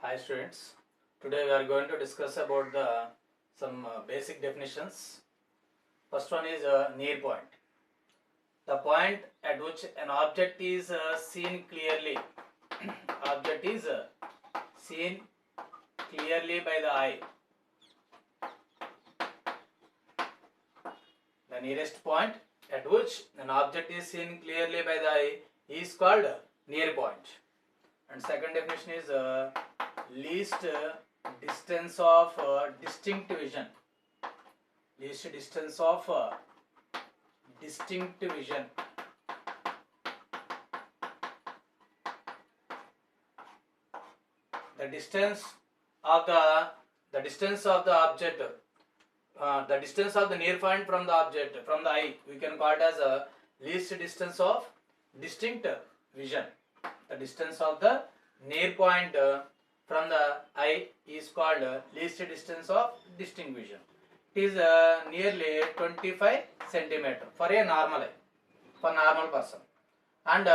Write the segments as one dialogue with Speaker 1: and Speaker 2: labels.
Speaker 1: Hi students, today we are going to discuss about some basic definitions. First one is near point. The point at which an object is seen clearly. Object is seen clearly by the eye. The nearest point at which an object is seen clearly by the eye is called near point. And second definition is least distance of distinct vision. Least distance of distinct vision. The distance of the object, the distance of the near point from the object, from the eye, we can call it as a least distance of distinct vision. The distance of the near point from the eye is called least distance of distinct vision. It is nearly 25 centimeter for a normal eye, for normal person, and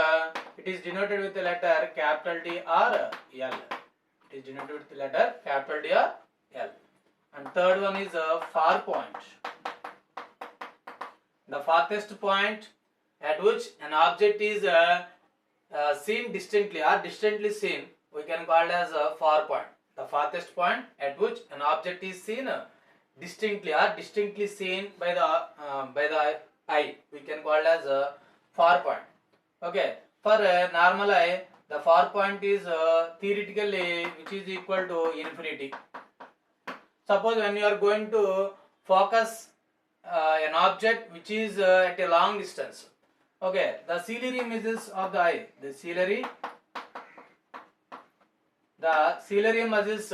Speaker 1: it is denoted with the letter capital D or L. It is denoted with the letter capital D or L. And third one is far point. The farthest point at which an object is seen distinctly or distantly seen, we can call it as a far point. The farthest point at which an object is seen distinctly or distinctly seen by the eye, we can call it as a far point. Okay, for a normal eye, the far point is theoretically which is equal to infinity. Suppose when you are going to focus an object which is at a long distance. Okay, the ciliary muscles of the eye, the ciliary muscles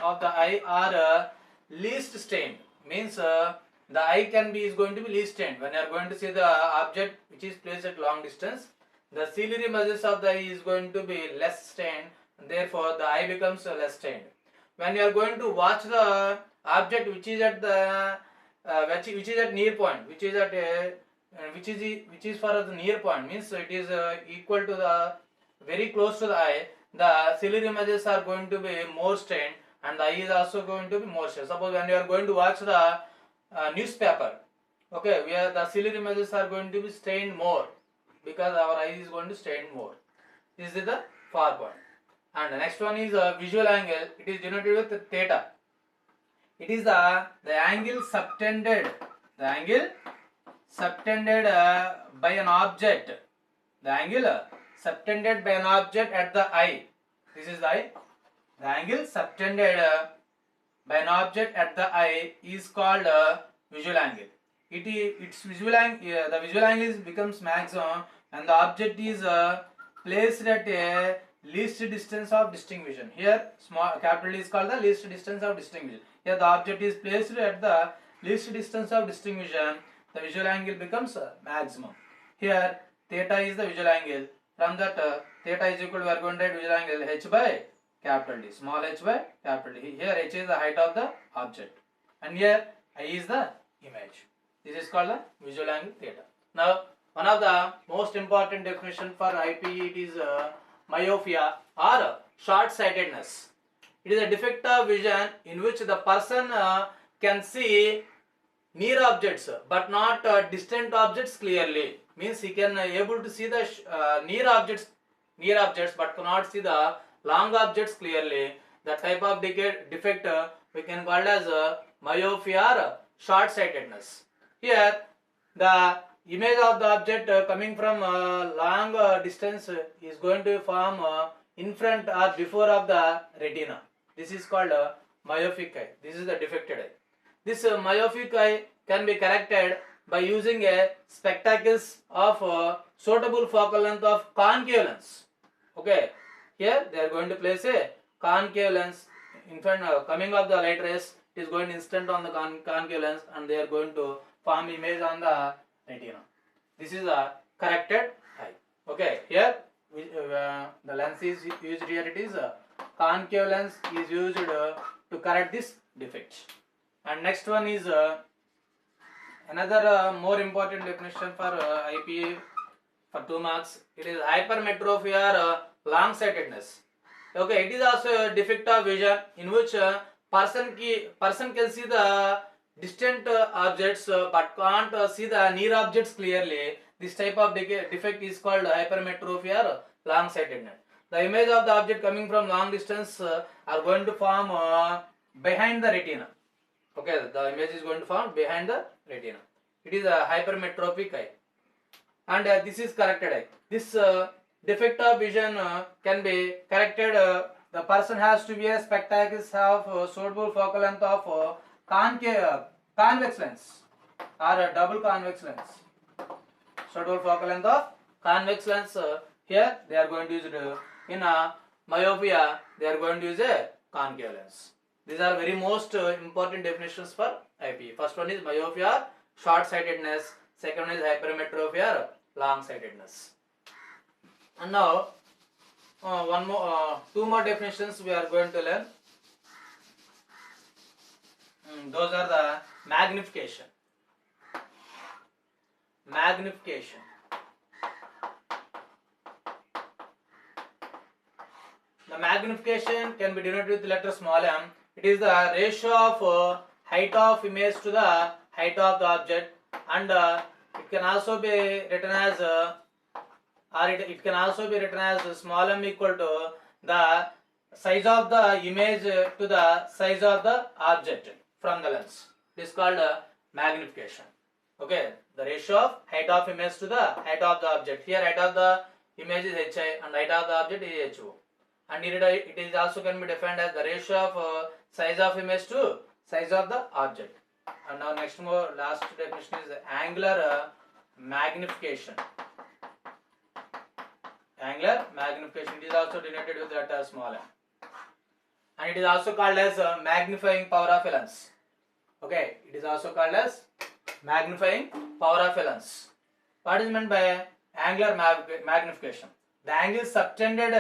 Speaker 1: of the eye are least strained. Means the eye is going to be least strained. When you are going to see the object which is placed at long distance, the ciliary muscles of the eye is going to be less strained. Therefore, the eye becomes less strained. When you are going to watch the object which is at the which is at near point, which is for the near point, means it is equal to the very close to the eye, the ciliary muscles are going to be more strained and the eye is also going to be more strained. Suppose when you are going to watch the newspaper, okay, where the ciliary muscles are going to be strained more because our eye is going to strain more. This is the far point. And the next one is visual angle. It is denoted with theta. It is the angle subtended. The angle subtended by an object. The angle subtended by an object at the eye. This is the eye. The angle subtended by an object at the eye is called visual angle. Its visual angle. The visual angle becomes maximum and the object is placed at a least distance of distinct vision. Here small capital D is called the least distance of distinct vision. Here the object is placed at the least distance of distinct vision. The visual angle becomes maximum. Here theta is the visual angle. From that theta is equal to, we are going to write visual angle h by capital D, small h by capital D. Here h is the height of the object and here I is the image. This is called the visual angle theta. Now one of the most important definition for IPE, it is myopia or short-sightedness. It is a defect of vision in which the person can see near objects but not distant objects clearly. Means he can able to see the near objects but cannot see the long objects clearly. That type of defect we can call as myopia or short-sightedness. Here the image of the object coming from long distance is going to form in front or before of the retina. This is called myopic eye. This is the defected eye. This myopic eye can be corrected by using a spectacles of suitable focal length of concave lens. Okay, here they are going to place a concave lens in front coming of the light rays. It is going instant on the concave lens and they are going to form image on the retina. This is a corrected eye. Okay, here the lens is used here. It is concave lens is used to correct this defect. And next one is another more important definition for IPA for 2 marks. It is hypermetropia or long-sightedness. Okay, it is also a defect of vision in which person can see the distant objects but can't see the near objects clearly. This type of defect is called hypermetrophy or long sightedness. The image of the object coming from long distance are going to form behind the retina. Okay, the image is going to form behind the retina. It is a hypermetropic eye, and this is corrected eye. This defect of vision can be corrected. The person has to wear spectacles of suitable focal length of convex lens or a double convex lens. Suitable focal length of convex lens. Here they are going to use it. In myopia, they are going to use a concave lens. These are very most important definitions for IPE. First one is myopia, short sightedness. Second one is hypermetropy or long sightedness. And now two more definitions we are going to learn. Those are the magnification. Magnification. The magnification can be denoted with the letter small m. It is the ratio of height of image to the height of the object, and it can also be written as it can also be written as small m equal to the size of the image to the size of the object from the lens. It is called magnification. Okay, the ratio of height of image to the height of the object. Here height of the image is hi and height of the object is ho. And it is also can be defined as the ratio of size of image to size of the object. And now last definition is angular magnification. Angular magnification, it is also denoted with the letter small m, and it is also called as magnifying power of a lens. Okay, it is also called as magnifying power of a lens. What is meant by angular magnification? The angle subtended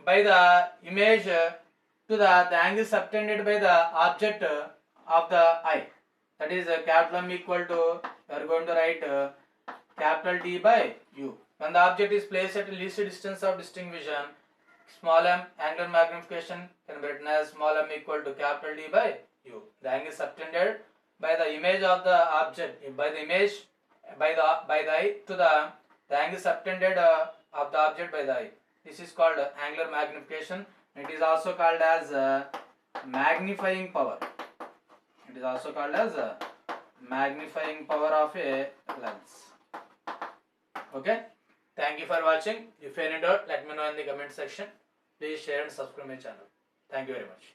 Speaker 1: by the image to the angle subtended by the object of the eye. That is capital M equal to, we are going to write capital T by U. When the object is placed at least distance of distinct vision, small m, angular magnification can be written as small m equal to capital T by U. The angle subtended by the image of the object, by the eye to the angle subtended of the object by the eye. This is called angular magnification. It is also called as magnifying power. It is also called as magnifying power of a lens. Okay. Thank you for watching. If you any doubt, let me know in the comment section. Please share and subscribe my channel. Thank you very much.